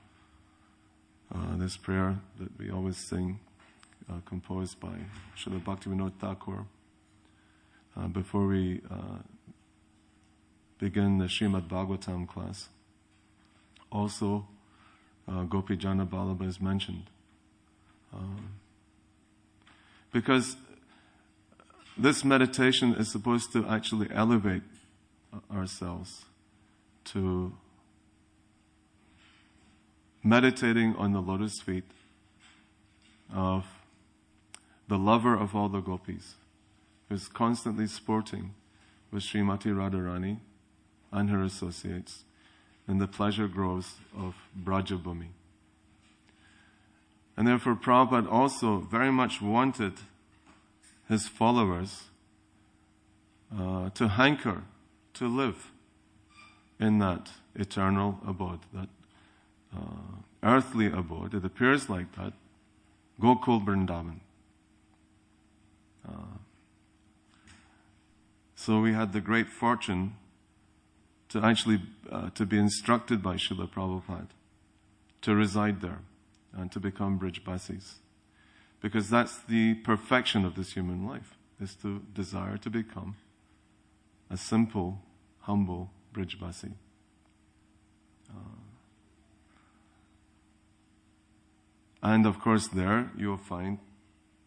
this prayer that we always sing, composed by Srila Bhaktivinoda Thakur. Before we begin the Srimad Bhagavatam class, also Gopi Jana Vallabha is mentioned. Because this meditation is supposed to actually elevate ourselves to meditating on the lotus feet of the lover of all the gopis, who's constantly sporting with Srimati Radharani and her associates in the pleasure groves of Brajabhumi. And therefore Prabhupada also very much wanted his followers to hanker, to live in that eternal abode, that earthly abode. It appears like that, Gokul Vrindavan. So we had the great fortune to actually to be instructed by Srila Prabhupada to reside there and to become Brijbasis. Because that's the perfection of this human life, is to desire to become a simple, humble Brijbasi. And of course there you'll find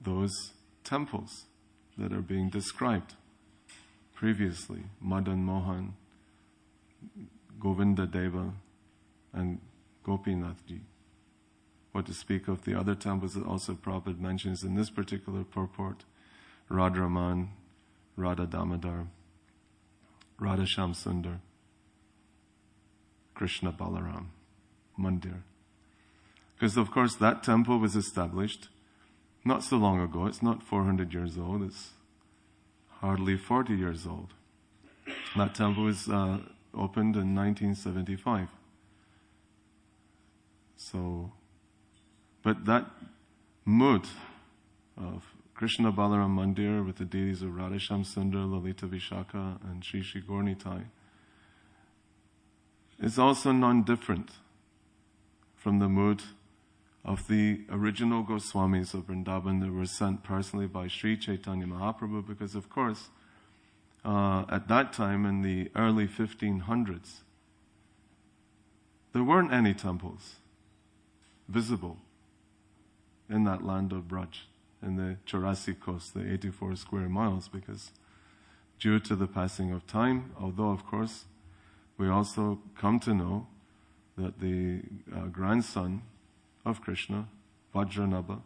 those temples that are being described previously. Madan Mohan, Govinda Deva, and Gopinathji. What to speak of the other temples that also Prabhupada mentions in this particular purport: Radharaman, Radha Damodar, Radha Shamsundar, Krishna Balaram Mandir. Because of course that temple was established not so long ago. It's not 400 years old. It's hardly 40 years old. That temple was opened in 1975. So, but that mood of Krishna Balaram Mandir with the deities of Radha Shamsundar, Lalita Vishaka, and Shri Shri Gaurnitai is also non-different from the mood of the original Goswamis of Vrindavan that were sent personally by Sri Chaitanya Mahaprabhu, because of course at that time in the early 1500s there weren't any temples visible in that land of Braj, in the Chaurasi coast, the 84 square miles, because due to the passing of time, although of course we also come to know that the grandson of Krishna, Vajranabha,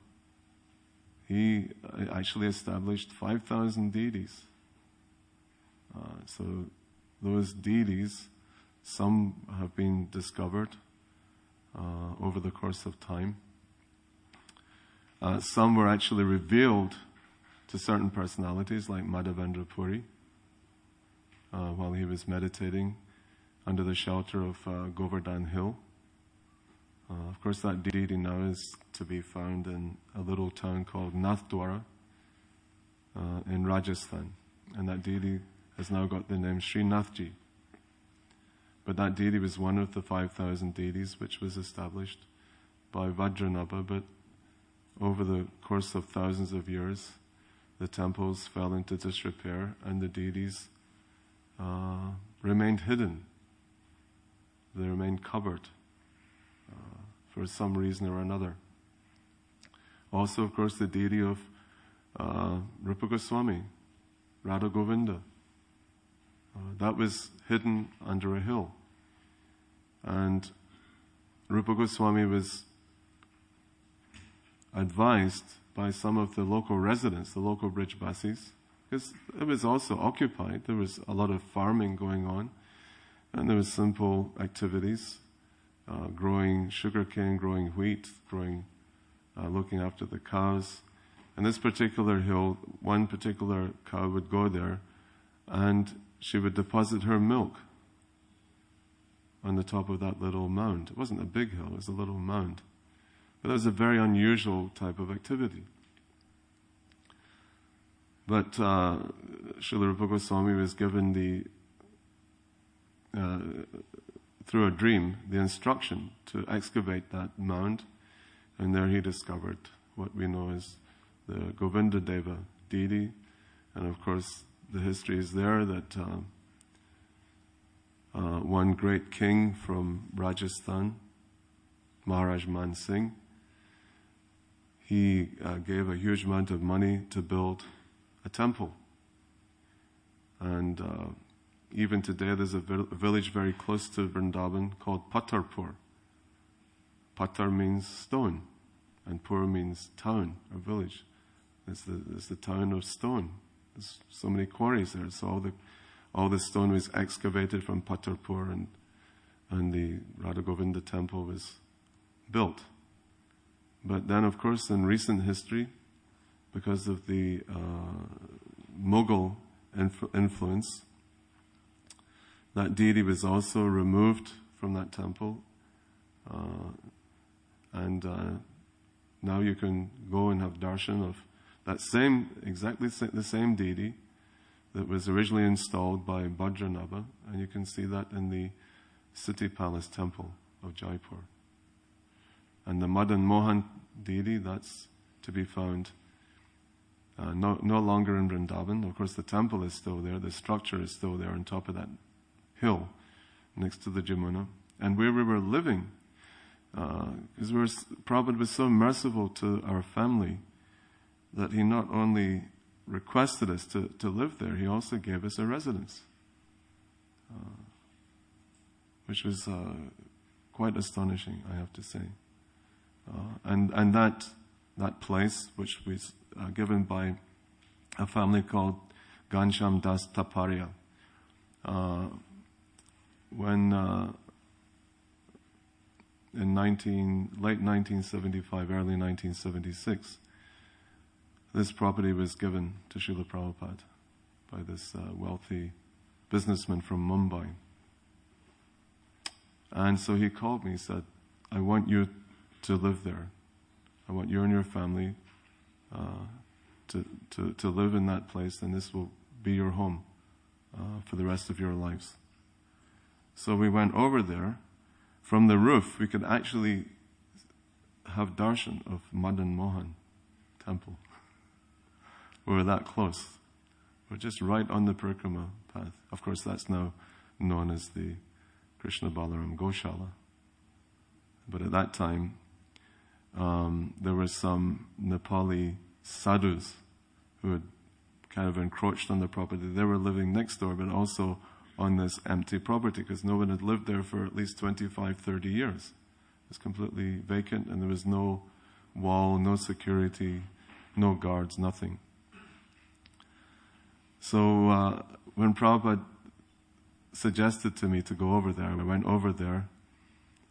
he actually established 5,000 deities. So those deities, some have been discovered over the course of time. Some were actually revealed to certain personalities like Madhavendra Puri while he was meditating under the shelter of Govardhan Hill. Of course, that deity now is to be found in a little town called Nathdwara in Rajasthan. And that deity has now got the name Srinathji. But that deity was one of the 5,000 deities which was established by Vajranabha. But over the course of thousands of years, the temples fell into disrepair and the deities remained hidden. They remained covered for some reason or another. Also, of course, the deity of Rupa Goswami, Radha Govinda, that was hidden under a hill. And Rupa Goswami was advised by some of the local residents, the local Brijbasis, because it was also occupied. There was a lot of farming going on, and there was simple activities, growing sugarcane, growing wheat, looking after the cows. And this particular hill, one particular cow would go there, and she would deposit her milk on the top of that little mound. It wasn't a big hill, it was a little mound. But that was a very unusual type of activity. But Srila Rupa Goswami was given through a dream, the instruction to excavate that mound, and there he discovered what we know as the Govinda Deva deity. And of course, the history is there that one great king from Rajasthan, Maharaj Man Singh, he gave a huge amount of money to build a temple. And even today there's a village very close to Vrindavan called Pattarpur. Pattar means stone, and Pur means town or village. It's the town of stone. There's so many quarries there, so all the stone was excavated from Pattarpur, and the Radha Govinda temple was built. But then, of course, in recent history, because of the Mughal influence, that deity was also removed from that temple, and now you can go and have darshan of that exactly the same deity that was originally installed by Bhadranabha, and you can see that in the city palace temple of Jaipur. And the Madan Mohan deity, that's to be found no longer in Vrindavan. Of course, the temple is still there, the structure is still there on top of that hill next to the Jamuna. And where we were living, because Prabhupada was so merciful to our family that he not only requested us to live there, he also gave us a residence, which was quite astonishing, I have to say. And that place, which was given by a family called Ghanshyam Das Taparia, when in late 1975, early 1976, this property was given to Srila Prabhupada by this wealthy businessman from Mumbai. And so he called me, he said, I want you to live there. I want you and your family to live in that place, and this will be your home for the rest of your lives. So we went over there. From the roof, we could actually have darshan of Madan Mohan temple. We were that close. We're just right on the Parikrama path. Of course, that's now known as the Krishna Balaram Goshala. But at that time, there were some Nepali sadhus who had kind of encroached on the property. They were living next door, but also on this empty property, because no one had lived there for at least 25, 30 years. It was completely vacant, and there was no wall, no security, no guards, nothing. So when Prabhupada suggested to me to go over there, I went over there,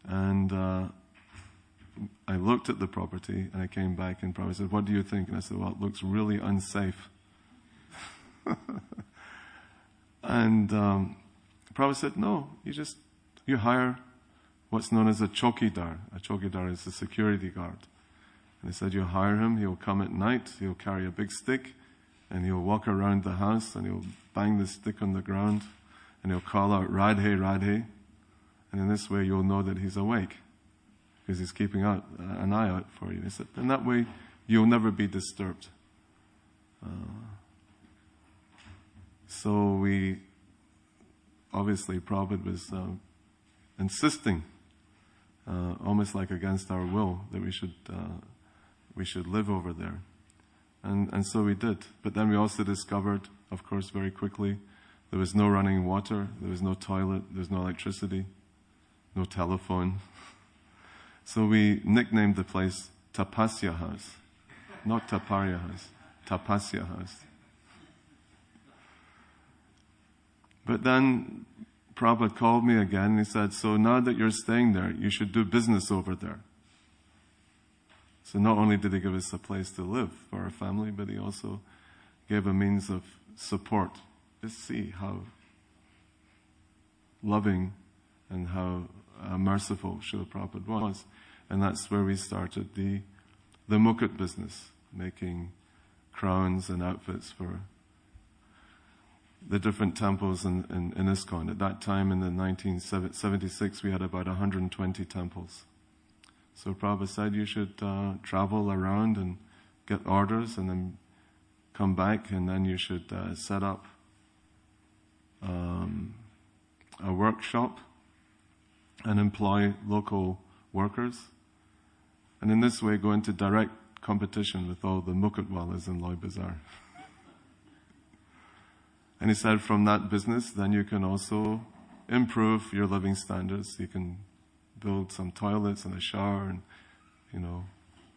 and I looked at the property, and I came back, and Prabhupada said, what do you think? And I said, well, it looks really unsafe. And Prabhupada said, no, you hire what's known as a chokidar. A chokidar is a security guard. And he said, you hire him, he'll come at night, he'll carry a big stick, and he'll walk around the house, and he'll bang the stick on the ground, and he'll call out, Radhe, Radhe. And in this way, you'll know that he's awake, because he's keeping an eye out for you. He said, and that way, you'll never be disturbed. So obviously Prabhupada was insisting, almost like against our will, that we should live over there. And so we did. But then we also discovered, of course, very quickly, there was no running water, there was no toilet, there was no electricity, no telephone. So we nicknamed the place Tapasya House. Not Taparya House. Tapasya House. But then Prabhupada called me again and he said, so now that you're staying there, you should do business over there. So not only did he give us a place to live for our family, but he also gave a means of support. Just see how loving and how merciful Srila Prabhupada was. And that's where we started the mukut business, making crowns and outfits for the different temples in ISKCON. At that time, in the 1976, we had about 120 temples. So Prabhupada said you should travel around and get orders and then come back, and then you should set up a workshop and employ local workers. And in this way, go into direct competition with all the mukutwalas in Loy Bazaar. And he said from that business, then you can also improve your living standards. You can build some toilets and a shower and,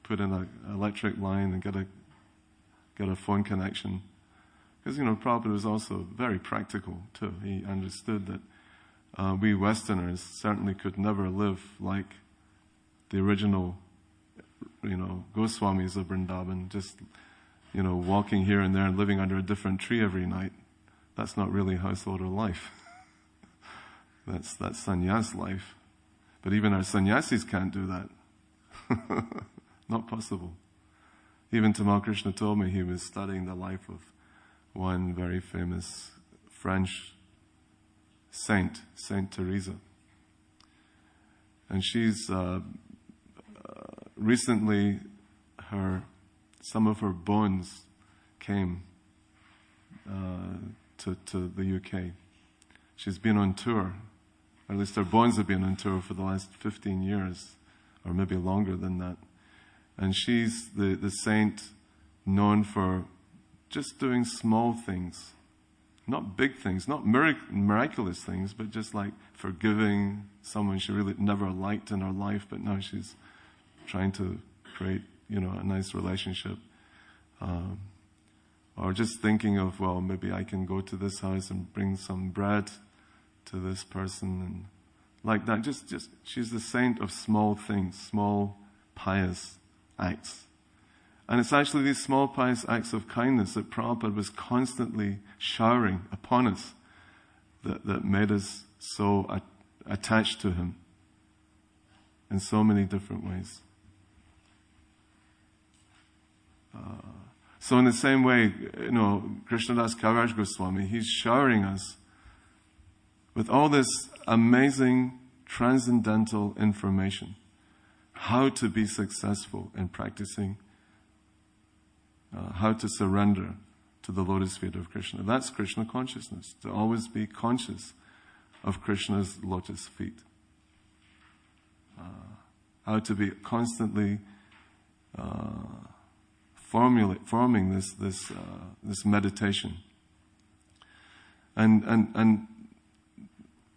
put in an electric line and get a phone connection. Because, Prabhupada was also very practical too. He understood that we Westerners certainly could never live like the original, Goswamis of Vrindavan, just, walking here and there and living under a different tree every night. That's not really householder life. That's sannyas life. But even our sannyasis can't do that. Not possible. Even Tamal Krishna told me he was studying the life of one very famous French saint, Saint Teresa. And she's recently, some of her bones came to the UK. She's been on tour, or at least her bones have been on tour for the last 15 years, or maybe longer than that. And she's the saint known for just doing small things, not big things, not miraculous things, but just like forgiving someone she really never liked in her life, but now she's trying to create, a nice relationship. Or just thinking of, well, maybe I can go to this house and bring some bread to this person, and like that. Just she's the saint of small things, small pious acts. And it's actually these small pious acts of kindness that Prabhupada was constantly showering upon us that made us so attached to him in so many different ways. So in the same way, Krishnadas Kaviraj Goswami, he's showering us with all this amazing transcendental information, how to be successful in practicing, how to surrender to the lotus feet of Krishna. That's Krishna consciousness, to always be conscious of Krishna's lotus feet. How to be constantly forming this meditation, and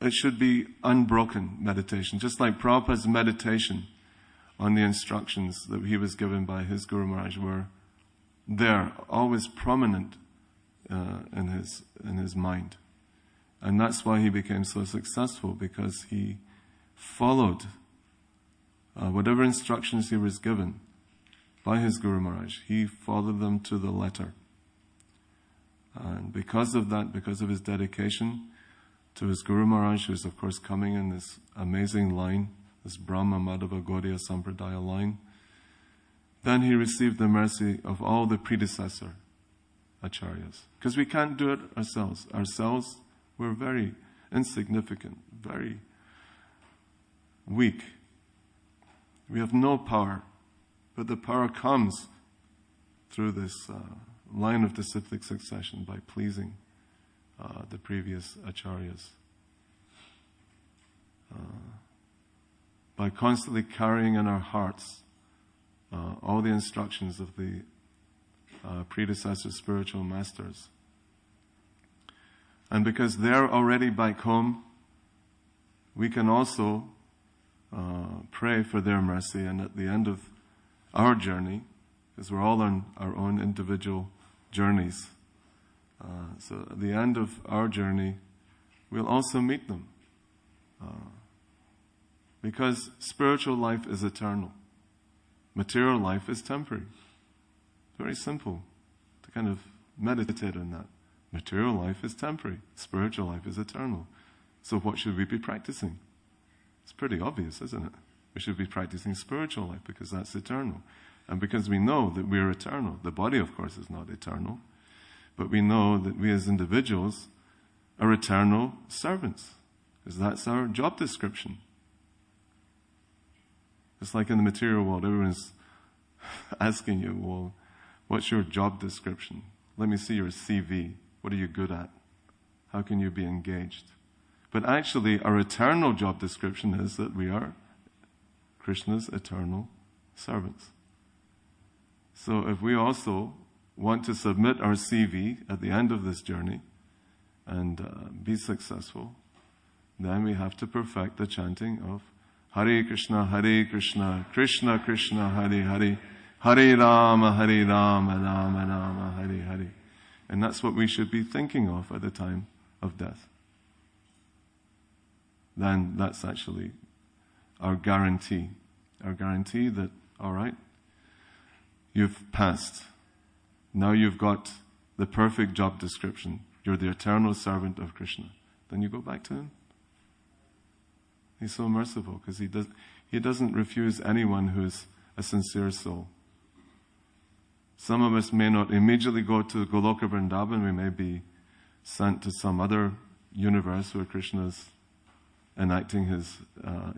it should be unbroken meditation, just like Prabhupada's meditation on the instructions that he was given by his Guru Maharaj were there, always prominent in his mind, and that's why he became so successful, because he followed whatever instructions he was given by his Guru Maharaj. He followed them to the letter. And because of that, because of his dedication to his Guru Maharaj, who is of course coming in this amazing line, this Brahma Madhava Gaudiya Sampradaya line, then he received the mercy of all the predecessor acharyas. Because we can't do it ourselves. Ourselves, we're very insignificant, very weak. We have no power. But the power comes through this line of disciplic succession by pleasing the previous acharyas. By constantly carrying in our hearts all the instructions of the predecessor spiritual masters. And because they're already back home, we can also pray for their mercy, and at the end of our journey, because we're all on our own individual journeys, so at the end of our journey, we'll also meet them. Because spiritual life is eternal. Material life is temporary. Very simple to kind of meditate on that. Material life is temporary. Spiritual life is eternal. So what should we be practicing? It's pretty obvious, isn't it? We should be practicing spiritual life because that's eternal. And because we know that we're eternal. The body, of course, is not eternal. But we know that we as individuals are eternal servants. Because that's our job description. It's like in the material world, everyone's asking you, well, what's your job description? Let me see your CV. What are you good at? How can you be engaged? But actually, our eternal job description is that we are Krishna's eternal servants. So if we also want to submit our CV at the end of this journey and be successful, then we have to perfect the chanting of Hare Krishna, Krishna Krishna, Hare Hare, Hare Rama, Rama Rama, Hare Hare. And that's what we should be thinking of at the time of death. Then that's actually our guarantee. Our guarantee that, all right, you've passed. Now you've got the perfect job description. You're the eternal servant of Krishna. Then you go back to him. He's so merciful because he doesn't refuse anyone who's a sincere soul. Some of us may not immediately go to Goloka Vrindavan. We may be sent to some other universe where Krishna's enacting his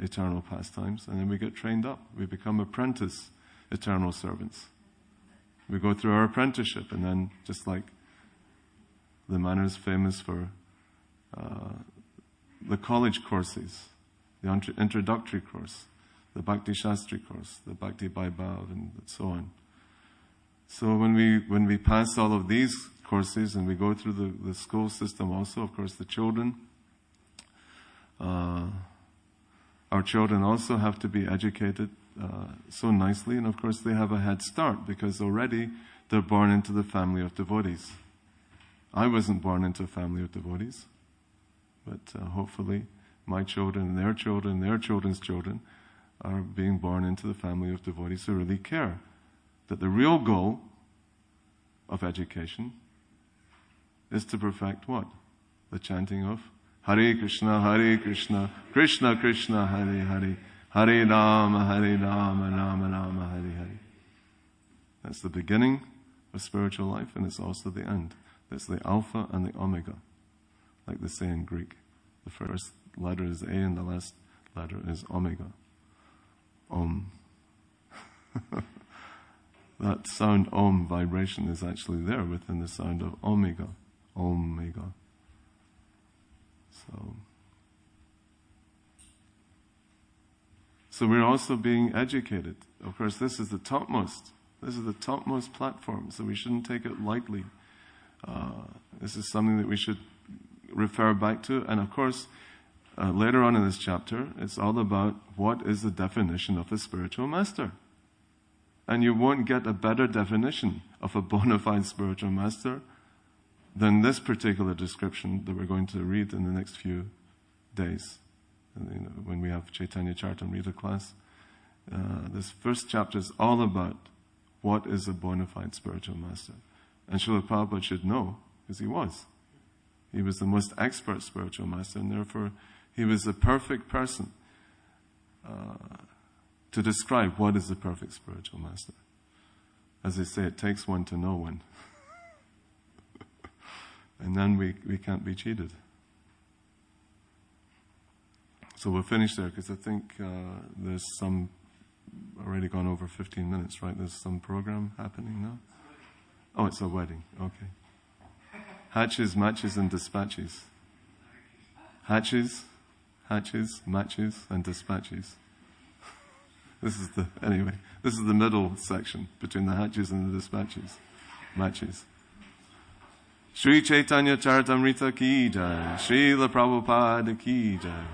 eternal pastimes. And then we get trained up. We become apprentice eternal servants. We go through our apprenticeship, and then just like the manner is famous for the college courses, the introductory course, the Bhakti Shastri course, the Bhakti Vaibhav, and so on. So when we pass all of these courses and we go through the school system also, of course, the children, our children also have to be educated so nicely, and of course they have a head start because already they're born into the family of devotees. I wasn't born into a family of devotees, but hopefully my children, their children's children are being born into the family of devotees who really care that the real goal of education is to perfect what? The chanting of Hare Krishna, Krishna Krishna, Hare Hare, Hare Rama, Rama Rama, Hare Hare. That's the beginning of spiritual life, and it's also the end. That's the Alpha and the Omega, like they say in Greek. The first letter is A and the last letter is Omega. Om. That sound Om vibration is actually there within the sound of Omega. Omega. So we're also being educated. Of course, this is the topmost platform, so we shouldn't take it lightly. This is something that we should refer back to. And of course, later on in this chapter, it's all about what is the definition of a spiritual master. And you won't get a better definition of a bona fide spiritual master than this particular description that we're going to read in the next few days. And, when we have Chaitanya Charitamrita class, this first chapter is all about what is a bona fide spiritual master. And Srila Prabhupada should know, because he was. He was the most expert spiritual master, and therefore he was the perfect person to describe what is the perfect spiritual master. As they say, it takes one to know one. And then we can't be cheated. So we'll finish there, because I think there's some, already gone over 15 minutes, right? There's some program happening now? Oh, it's a wedding, okay. Hatches, matches, and dispatches. Hatches, matches, and dispatches. This is the middle section between the hatches and the dispatches. Matches. Sri Chaitanya Charitamrita ki jai. Srila Prabhupada ki jai.